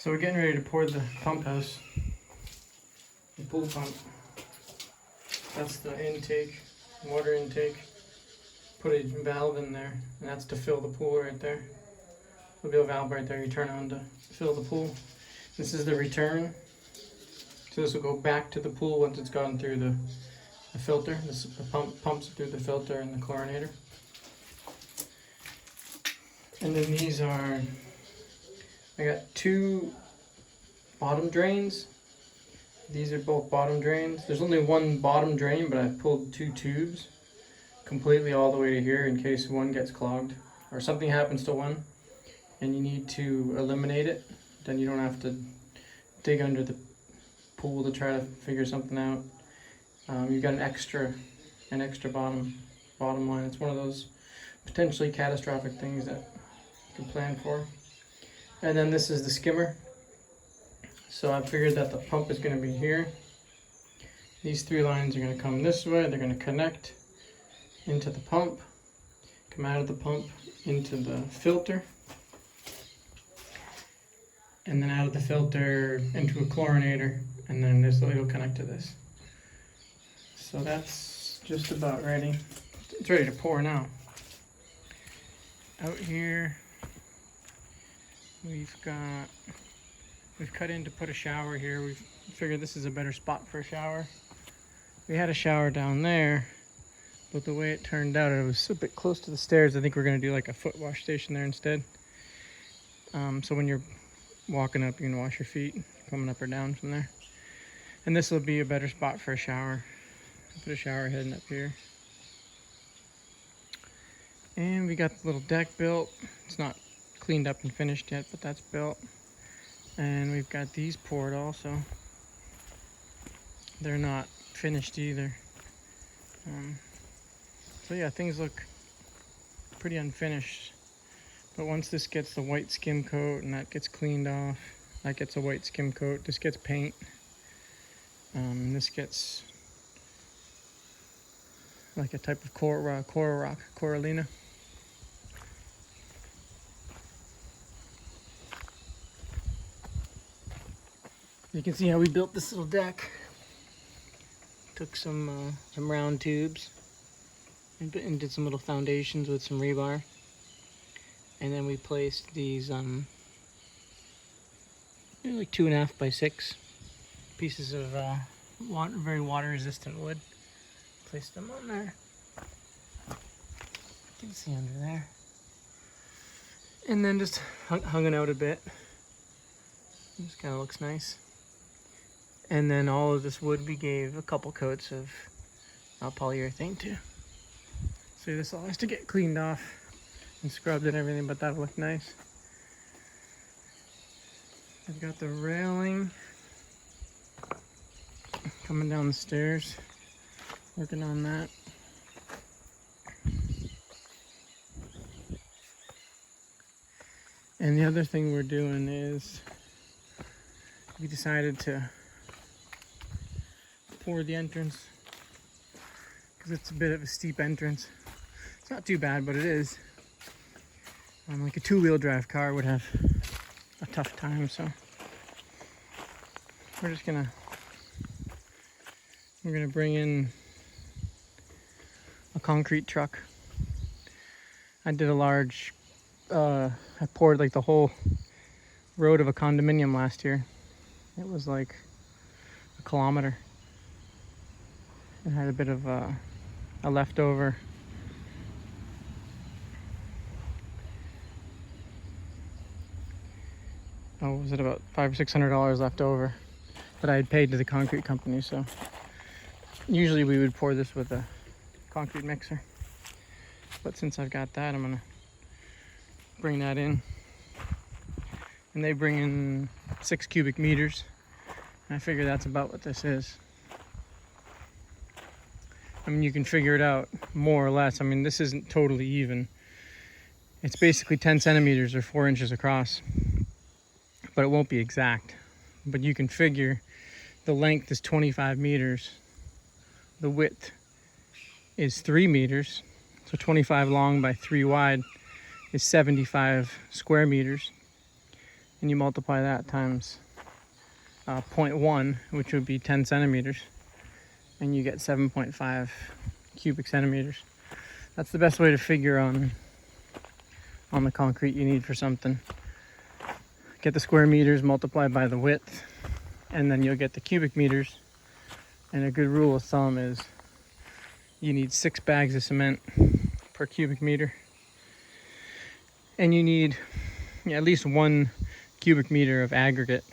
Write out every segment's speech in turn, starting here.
So we're getting ready to pour the pump house, the pool pump. That's the intake, water intake. Put a valve in there, and that's to fill the pool right there. There'll be a valve right there you turn on to fill the pool. This is the return. So this will go back to the pool once it's gone through the filter. The pump pumps through the filter and the chlorinator. And then these are, I got two bottom drains. These are both bottom drains. There's only one bottom drain, but I pulled two tubes completely all the way to here in case one gets clogged or something happens to one and you need to eliminate it. Then you don't have to dig under the pool to try to figure something out. You've got an extra bottom line. It's one of those potentially catastrophic things that you can plan for. And then this is the skimmer. So I figured that the pump is going to be here. These three lines are going to come this way. They're going to connect into the pump, come out of the pump into the filter, and then out of the filter into a chlorinator, and then this will connect to this. So that's just about ready. It's ready to pour now. Out here we've cut in to put a shower here. We've figured this is a better spot for a shower. We had a shower down there, but the way it turned out, it was a bit close to the stairs. I think we're going to do like a foot wash station there instead. So when you're walking up, you can wash your feet coming up or down from there. And this will be a better spot for a shower. Put a shower heading up here. And we got the little deck built. It's not cleaned up and finished yet, but that's built. And we've got these poured also. They're not finished either. So yeah, things look pretty unfinished. But once this gets the white skim coat and that gets cleaned off, that gets a white skim coat, this gets paint. This gets like a type of coralina. You can see how we built this little deck. Took some round tubes and did some little foundations with some rebar. And then we placed these they're like 2.5 by 6 pieces of very water resistant wood. Placed them on there. You can see under there. And then just hung it out a bit. This kind of looks nice. And then all of this wood we gave a couple coats of polyurethane too. So this all has to get cleaned off and scrubbed and everything, but that'll look nice. I've got the railing coming down the stairs, working on that. And the other thing we're doing is we decided to pour the entrance because it's a bit of a steep entrance. It's not too bad, but it is. Like a 2-wheel drive car would have a tough time, so we're gonna bring in a concrete truck. I did a large I poured like the whole road of a condominium last year. It was like a kilometer. It had a bit of a leftover. Oh, was it about $500 or $600 left over that I had paid to the concrete company? So usually we would pour this with a concrete mixer, but since I've got that, I'm gonna bring that in. And they bring in 6 cubic meters, and I figure that's about what this is. I mean, you can figure it out more or less. I mean, this isn't totally even. It's basically 10 centimeters or 4 inches across, but it won't be exact. But you can figure the length is 25 meters. The width is 3 meters. So 25 long by 3 wide is 75 square meters. and you multiply that times 0.1, which would be 10 centimeters, and you get 7.5 cubic centimeters. That's the best way to figure on the concrete you need for something. Get the square meters, multiply by the width, and then you'll get the cubic meters. And a good rule of thumb is you need 6 bags of cement per cubic meter. And you need at least 1 cubic meter of aggregate.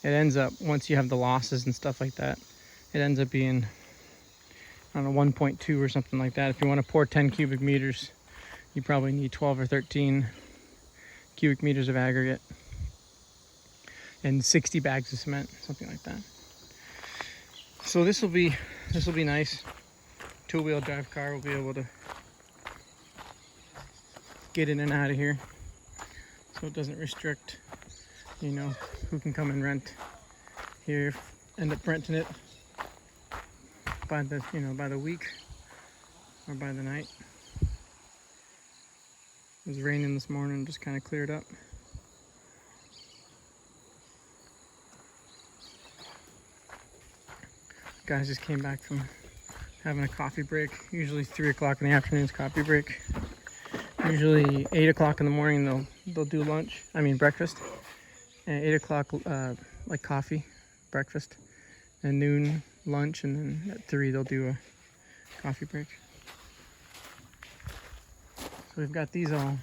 It ends up, once you have the losses and stuff like that, it ends up being, I don't know, 1.2 or something like that. If you want to pour 10 cubic meters, you probably need 12 or 13 cubic meters of aggregate and 60 bags of cement, something like that. So this will be nice. Two-wheel drive car will be able to get in and out of here, so it doesn't restrict, you know, who can come and rent here. End up renting it by the, you know, by the week or by the night. It was raining this morning, just kind of cleared up. Guys just came back from having a coffee break. Usually 3 o'clock in the afternoon is coffee break. Usually 8 o'clock in the morning they'll do lunch. I mean breakfast. And 8 o'clock like coffee, breakfast. And noon lunch, and then at 3 they'll do a coffee break. So we've got these all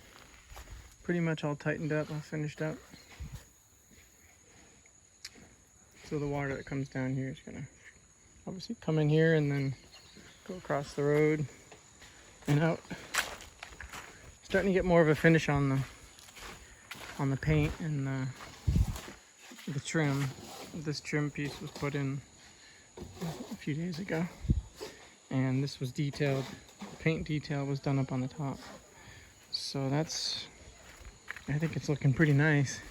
pretty much all tightened up, all finished up. So the water that comes down here is gonna obviously come in here and then go across the road and out. Starting to get more of a finish on the paint and the trim. This trim piece was put in a few days ago, and this was detailed. The paint detail was done up on the top. So that's, I think it's looking pretty nice.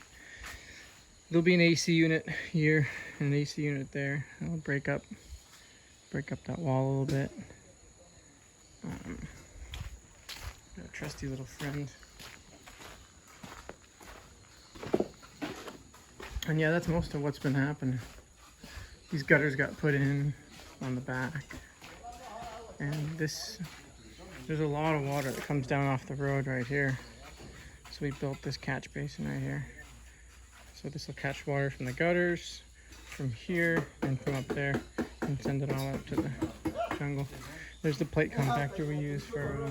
There'll be an AC unit here and an AC unit there. I'll break up that wall a little bit. Got a trusty little friend. And yeah, that's most of what's been happening. These gutters got put in on the back. And there's a lot of water that comes down off the road right here. So we built this catch basin right here. So this will catch water from the gutters, from here, and from up there, and send it all out to the jungle. There's the plate compactor we use for,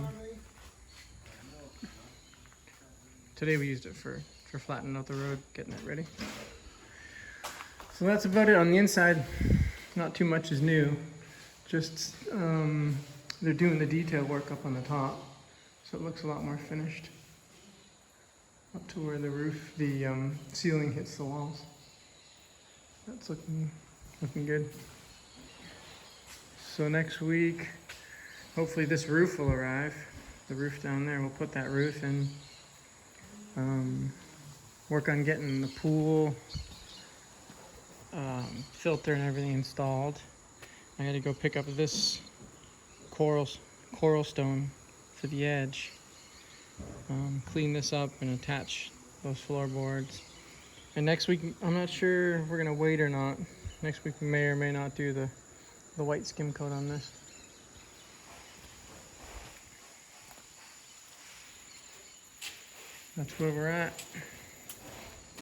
today we used it for flattening out the road, getting it ready. So that's about it on the inside. Not too much is new. Just, they're doing the detail work up on the top, so it looks a lot more finished. Up to where the roof, the ceiling hits the walls. That's looking good. So next week, hopefully this roof will arrive. The roof down there, we'll put that roof in. Work on getting the pool filter and everything installed. I got to go pick up this coral stone for the edge. Clean this up and attach those floorboards. And next week, I'm not sure if we're gonna wait or not. Next week we may or may not do the white skim coat on this. That's where we're at.